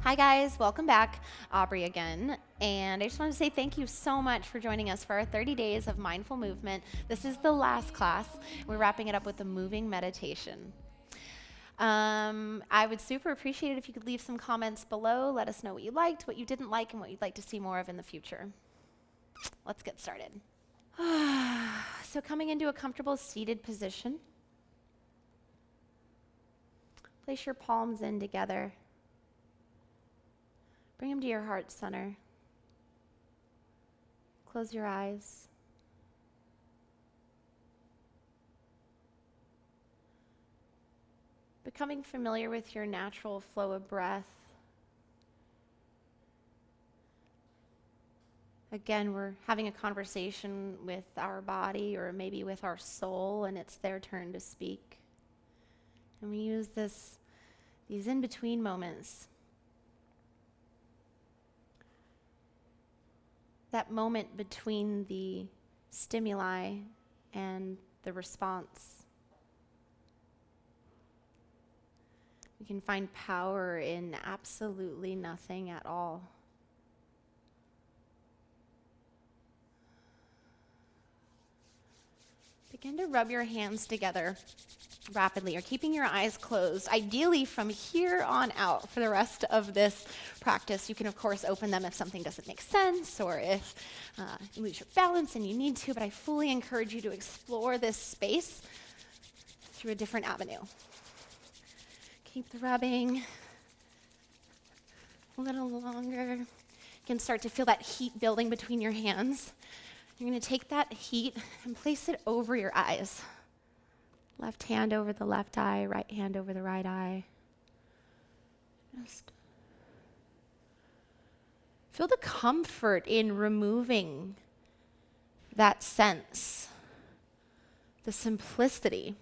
Hi guys, welcome back. Aubry again. And I just want to say thank you so much for joining us for our 30 days of mindful movement. This is the last class. We're wrapping it up with a moving meditation. I would super appreciate it if you could leave some comments below. Let us know what you liked, what you didn't like, and what you'd like to see more of in the future. Let's get started. So coming into a comfortable seated position. Place your palms in together. Bring them to your heart center. Close your eyes. Becoming familiar with your natural flow of breath. Again, we're having a conversation with our body or maybe with our soul, and it's their turn to speak. And we use these in-between moments. That moment between the stimuli and the response. We can find power in absolutely nothing at all. Begin to rub your hands together rapidly, or keeping your eyes closed, ideally from here on out for the rest of this practice. You can, of course, open them if something doesn't make sense or if you lose your balance and you need to, but I fully encourage you to explore this space through a different avenue. Keep the rubbing a little longer. You can start to feel that heat building between your hands. You're going to take that heat and place it over your eyes. Left hand over the left eye, right hand over the right eye. Just feel the comfort in removing that sense, the simplicity.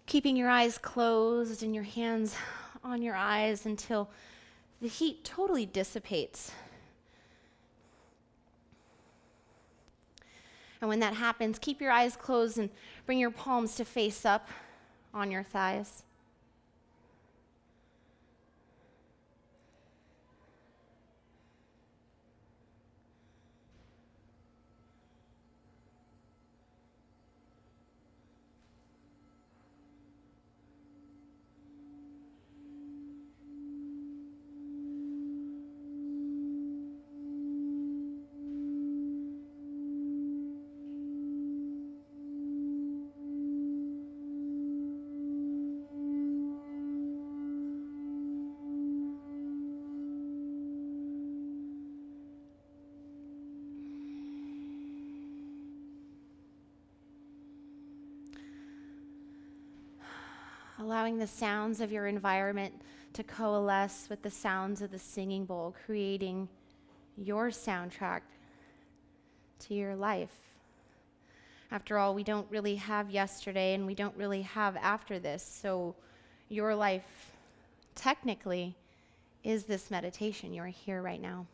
Keeping your eyes closed and your hands on your eyes until the heat totally dissipates. And when that happens, keep your eyes closed and bring your palms to face up on your thighs. Allowing the sounds of your environment to coalesce with the sounds of the singing bowl, creating your soundtrack to your life. After all, we don't really have yesterday and we don't really have after this, so your life technically is this meditation. You're here right now.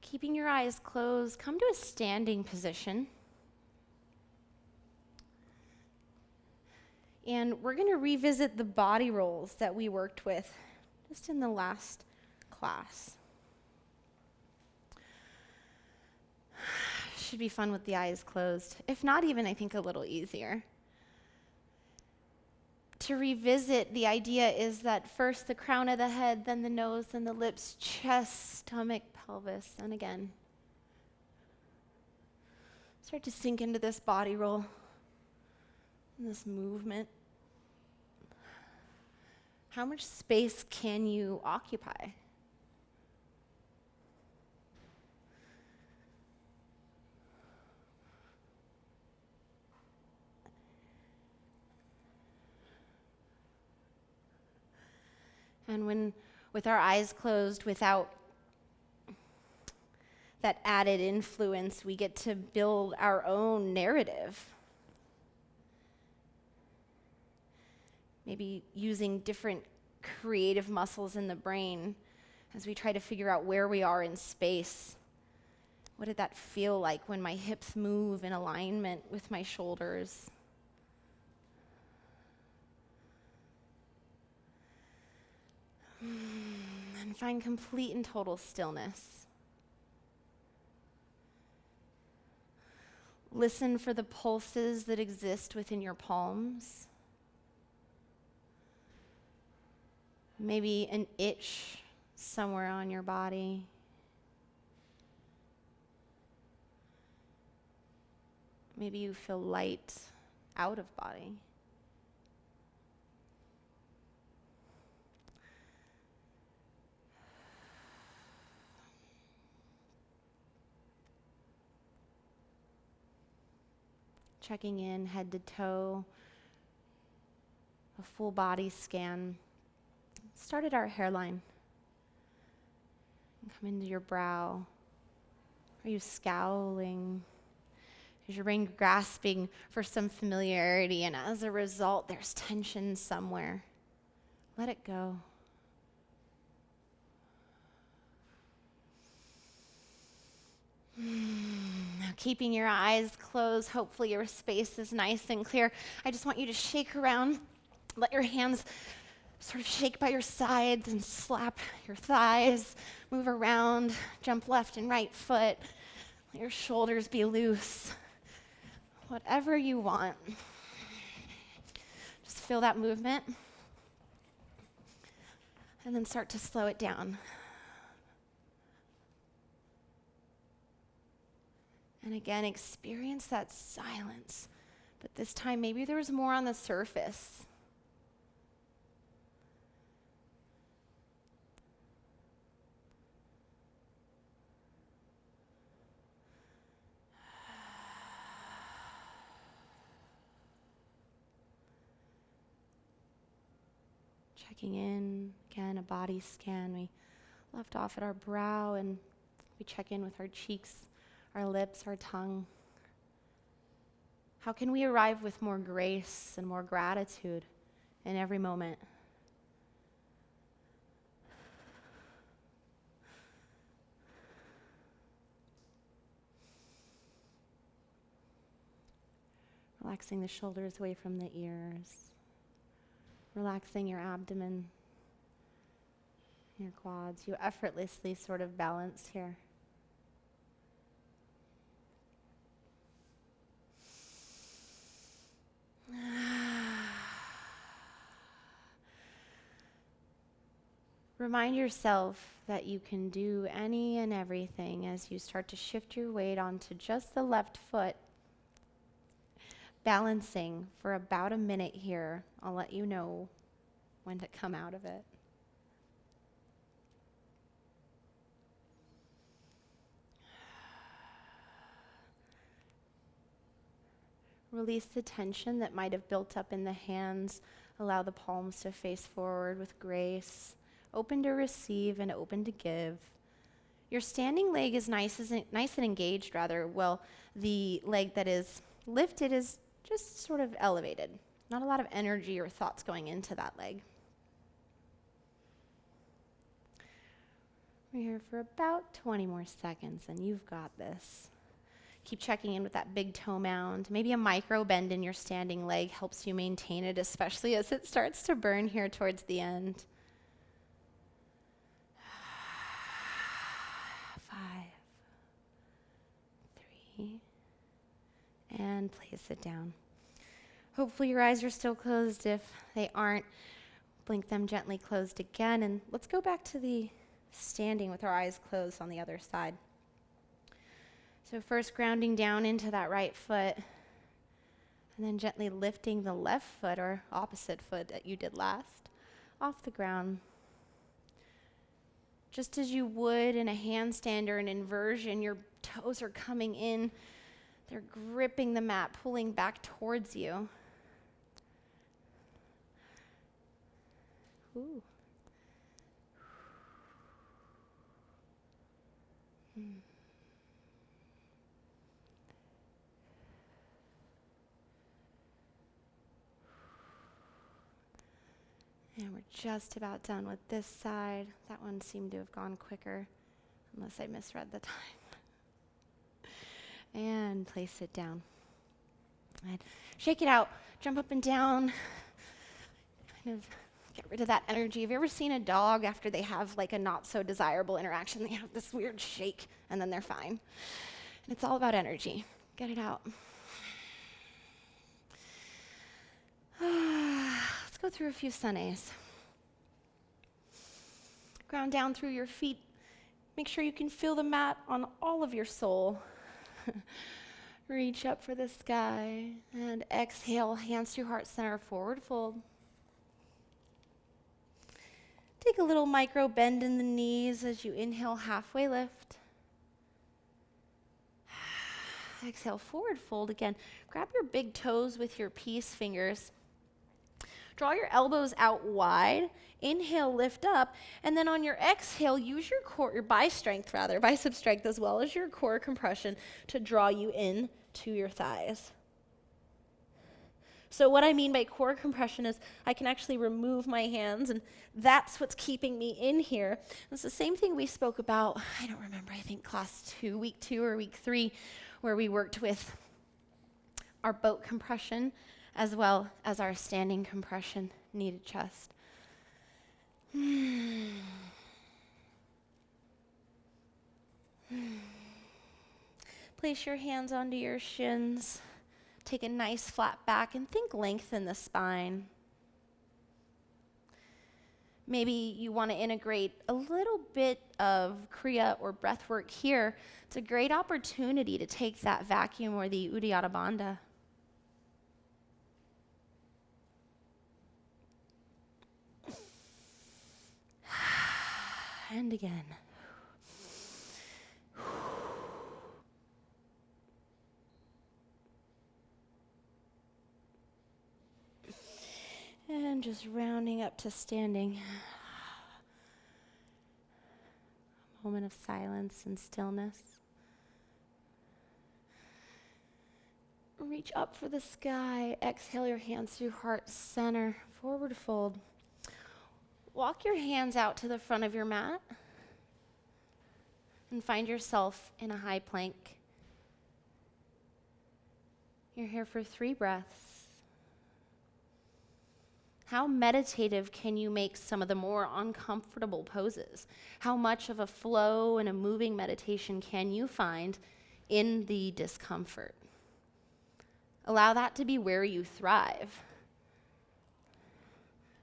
Keeping your eyes closed, come to a standing position. And we're going to revisit the body rolls that we worked with just in the last class. Should be fun with the eyes closed. If not even, I think a little easier. To revisit, the idea is that first the crown of the head, then the nose, then the lips, chest, stomach, pelvis, and again. Start to sink into this body roll, this movement. How much space can you occupy? And with our eyes closed, without that added influence, we get to build our own narrative. Maybe using different creative muscles in the brain as we try to figure out where we are in space. What did that feel like when my hips move in alignment with my shoulders? And find complete and total stillness. Listen for the pulses that exist within your palms. Maybe an itch somewhere on your body. Maybe you feel light out of body. Checking in head to toe, a full body scan. Start at our hairline. And come into your brow. Are you scowling? Is your brain grasping for some familiarity, and as a result, there's tension somewhere? Let it go. Now, keeping your eyes closed, hopefully your space is nice and clear. I just want you to shake around. Let your hands sort of shake by your sides and slap your thighs. Move around, jump left and right foot. Let your shoulders be loose. Whatever you want. Just feel that movement. And then start to slow it down. And again, experience that silence. But this time, maybe there was more on the surface. Checking in, again, a body scan. We left off at our brow and we check in with our cheeks, our lips, our tongue. How can we arrive with more grace and more gratitude in every moment? Relaxing the shoulders away from the ears. Relaxing your abdomen, your quads. You effortlessly sort of balance here. Remind yourself that you can do any and everything as you start to shift your weight onto just the left foot. Balancing for about a minute here. I'll let you know when to come out of it. Release the tension that might have built up in the hands. Allow the palms to face forward with grace. Open to receive and open to give. Your standing leg is nice and engaged, rather. Well, the leg that is lifted is just sort of elevated. Not a lot of energy or thoughts going into that leg. We're here for about 20 more seconds, and you've got this. Keep checking in with that big toe mound. Maybe a micro bend in your standing leg helps you maintain it, especially as it starts to burn here towards the end. 5, 3, and place it down. Hopefully your eyes are still closed. If they aren't, blink them gently closed again. And let's go back to the standing with our eyes closed on the other side. So first grounding down into that right foot, and then gently lifting the left foot or opposite foot that you did last off the ground. Just as you would in a handstand or an inversion, your toes are coming in. They're gripping the mat, pulling back towards you. Ooh. And we're just about done with this side. That one seemed to have gone quicker, unless I misread the time. And place it down. And shake it out. Jump up and down. Kind of get rid of that energy. Have you ever seen a dog after they have like a not so desirable interaction? They have this weird shake and then they're fine. And it's all about energy. Get it out. Let's go through a few sunes. Ground down through your feet. Make sure you can feel the mat on all of your soul. Reach up for the sky and exhale, hands to heart center, forward fold. Take a little micro bend in the knees as you inhale, halfway lift. Exhale, forward fold again. Grab your big toes with your peace fingers. Draw your elbows out wide. Inhale, lift up. And then on your exhale, use your core, your bicep strength as well as your core compression to draw you in to your thighs. So what I mean by core compression is I can actually remove my hands, and that's what's keeping me in here. It's the same thing we spoke about, I don't remember, I think class 2, week 2 or week 3, where we worked with our boat compression as well as our standing compression, knee to chest. Place your hands onto your shins. Take a nice flat back and think lengthen the spine. Maybe you want to integrate a little bit of Kriya or breath work here. It's a great opportunity to take that vacuum or the Uddiyana Bandha. And again. And just rounding up to standing. A moment of silence and stillness. Reach up for the sky. Exhale your hands through heart center. Forward fold. Walk your hands out to the front of your mat and find yourself in a high plank. You're here for 3 breaths. How meditative can you make some of the more uncomfortable poses? How much of a flow and a moving meditation can you find in the discomfort? Allow that to be where you thrive.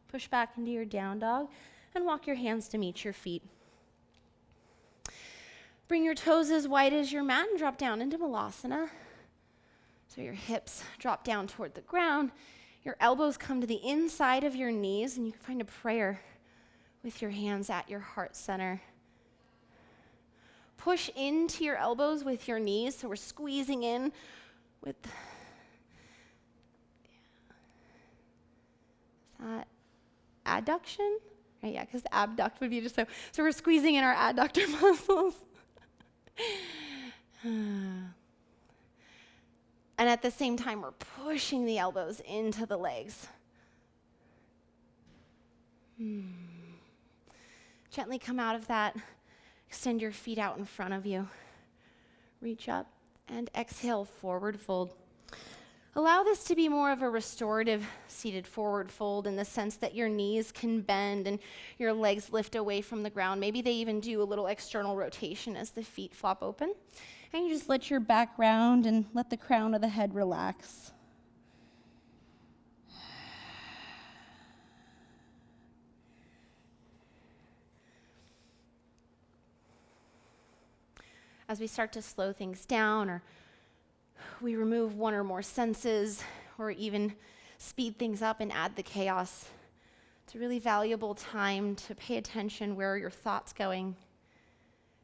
Push back into your down dog and walk your hands to meet your feet. Bring your toes as wide as your mat and drop down into Malasana. So your hips drop down toward the ground. Your elbows come to the inside of your knees, and you can find a prayer with your hands at your heart center. Push into your elbows with your knees, so we're squeezing in with that adduction? Right, yeah, because abduct would be just so we're squeezing in our adductor muscles. And at the same time, we're pushing the elbows into the legs. Gently come out of that. Extend your feet out in front of you. Reach up and exhale, forward fold. Allow this to be more of a restorative seated forward fold in the sense that your knees can bend and your legs lift away from the ground. Maybe they even do a little external rotation as the feet flop open. And you just let your back round and let the crown of the head relax. As we start to slow things down, or we remove one or more senses, or even speed things up and add the chaos, it's a really valuable time to pay attention. Where are your thoughts going?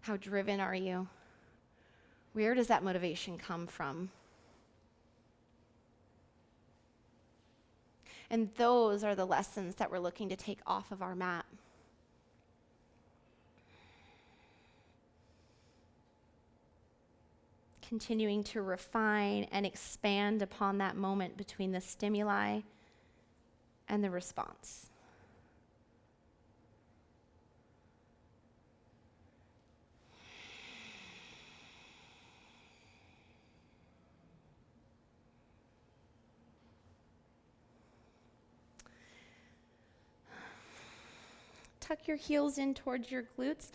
How driven are you? Where does that motivation come from? And those are the lessons that we're looking to take off of our mat. Continuing to refine and expand upon that moment between the stimuli and the response. tuck your heels in towards your glutes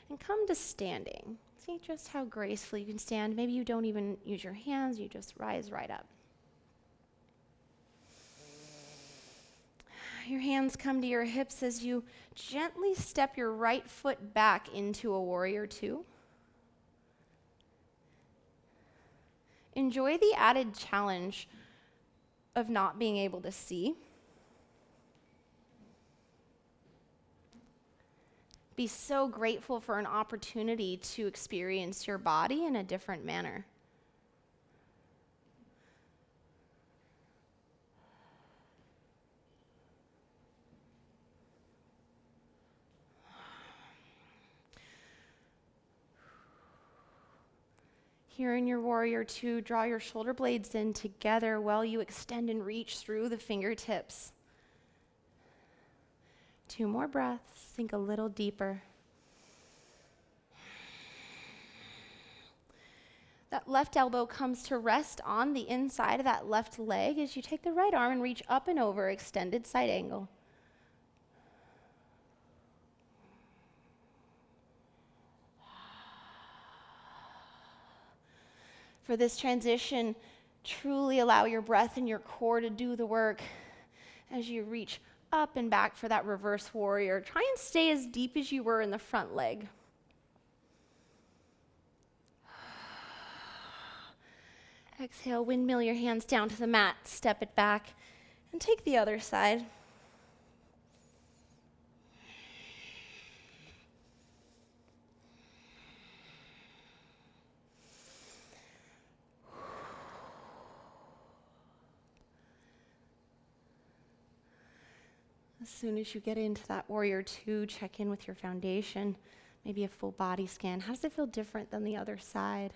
and come to standing. See just how gracefully you can stand. Maybe you don't even use your hands, you just rise right up. Your hands come to your hips as you gently step your right foot back into a warrior two. Enjoy the added challenge of not being able to see. Be so grateful for an opportunity to experience your body in a different manner. Here in your warrior two, draw your shoulder blades in together while you extend and reach through the fingertips. 2 more breaths, sink a little deeper. That left elbow comes to rest on the inside of that left leg as you take the right arm and reach up and over, extended side angle. For this transition, truly allow your breath and your core to do the work as you reach up and back for that reverse warrior. Try and stay as deep as you were in the front leg. Exhale, windmill your hands down to the mat, step it back, and take the other side. As soon as you get into that warrior two, check in with your foundation, maybe a full body scan. How does it feel different than the other side?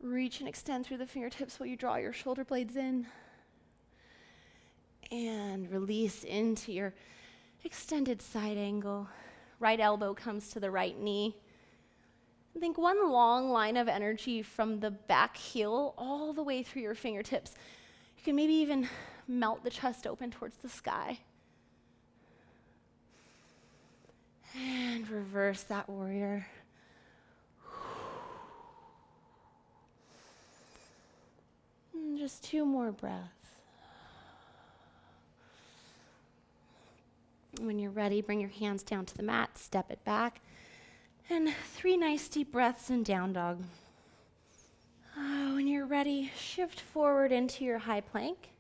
Reach and extend through the fingertips while you draw your shoulder blades in. And release into your extended side angle. Right elbow comes to the right knee. I think one long line of energy from the back heel all the way through your fingertips. You can maybe even melt the chest open towards the sky. And reverse that warrior. And just 2 more breaths. When you're ready, bring your hands down to the mat, step it back, and 3 nice deep breaths in down dog. When you're ready, shift forward into your high plank,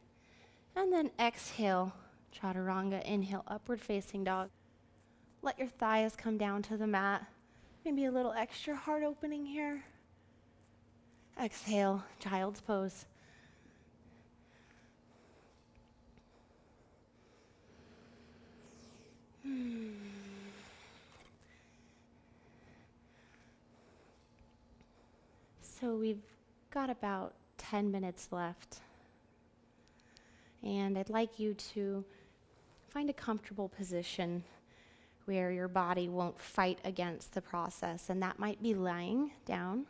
and then exhale, chaturanga, inhale, upward facing dog. Let your thighs come down to the mat. Maybe a little extra heart opening here. Exhale, child's pose. So we've got about 10 minutes left. And I'd like you to find a comfortable position where your body won't fight against the process. And that might be lying down.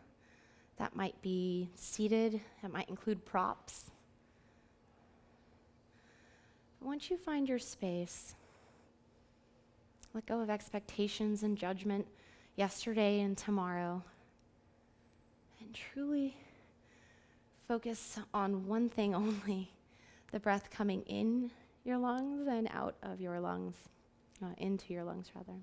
That might be seated. That might include props. Once you find your space, let go of expectations and judgment yesterday and tomorrow. And truly focus on one thing only, the breath coming in your lungs and out of your lungs. Into your lungs, rather.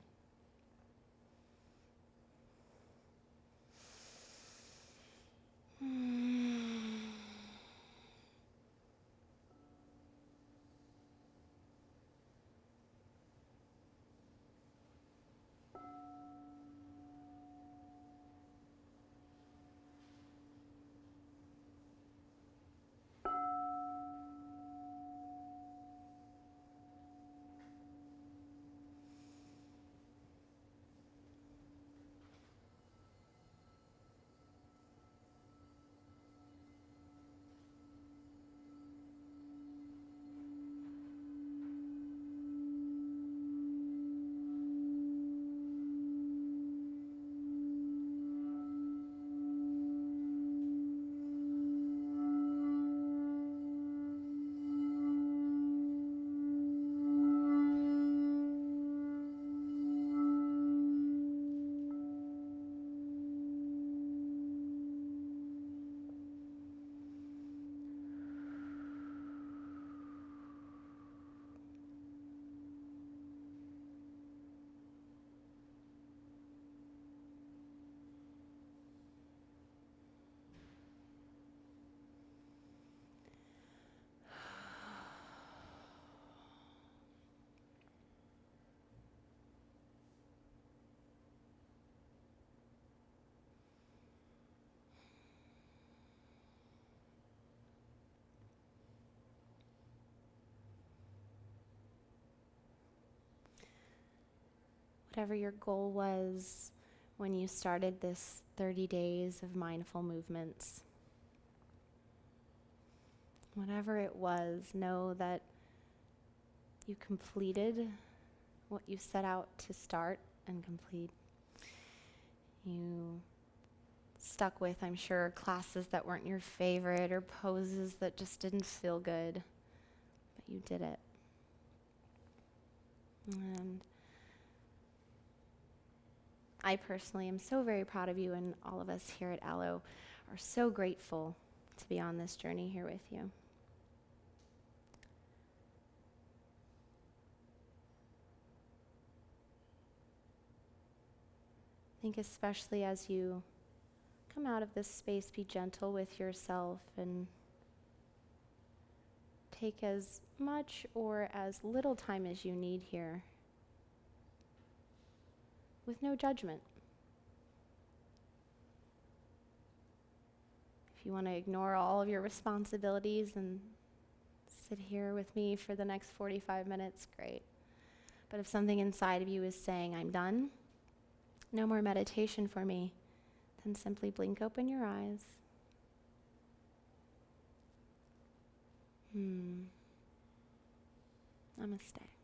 whatever your goal was when you started this 30 days of mindful movements. Whatever it was, know that you completed what you set out to start and complete. You stuck with, I'm sure, classes that weren't your favorite or poses that just didn't feel good, but you did it. And I personally am so very proud of you, and all of us here at Aloe are so grateful to be on this journey here with you. I think especially as you come out of this space, be gentle with yourself and take as much or as little time as you need here with no judgment. If you want to ignore all of your responsibilities and sit here with me for the next 45 minutes, great. But if something inside of you is saying, I'm done, no more meditation for me, then simply blink open your eyes. Namaste.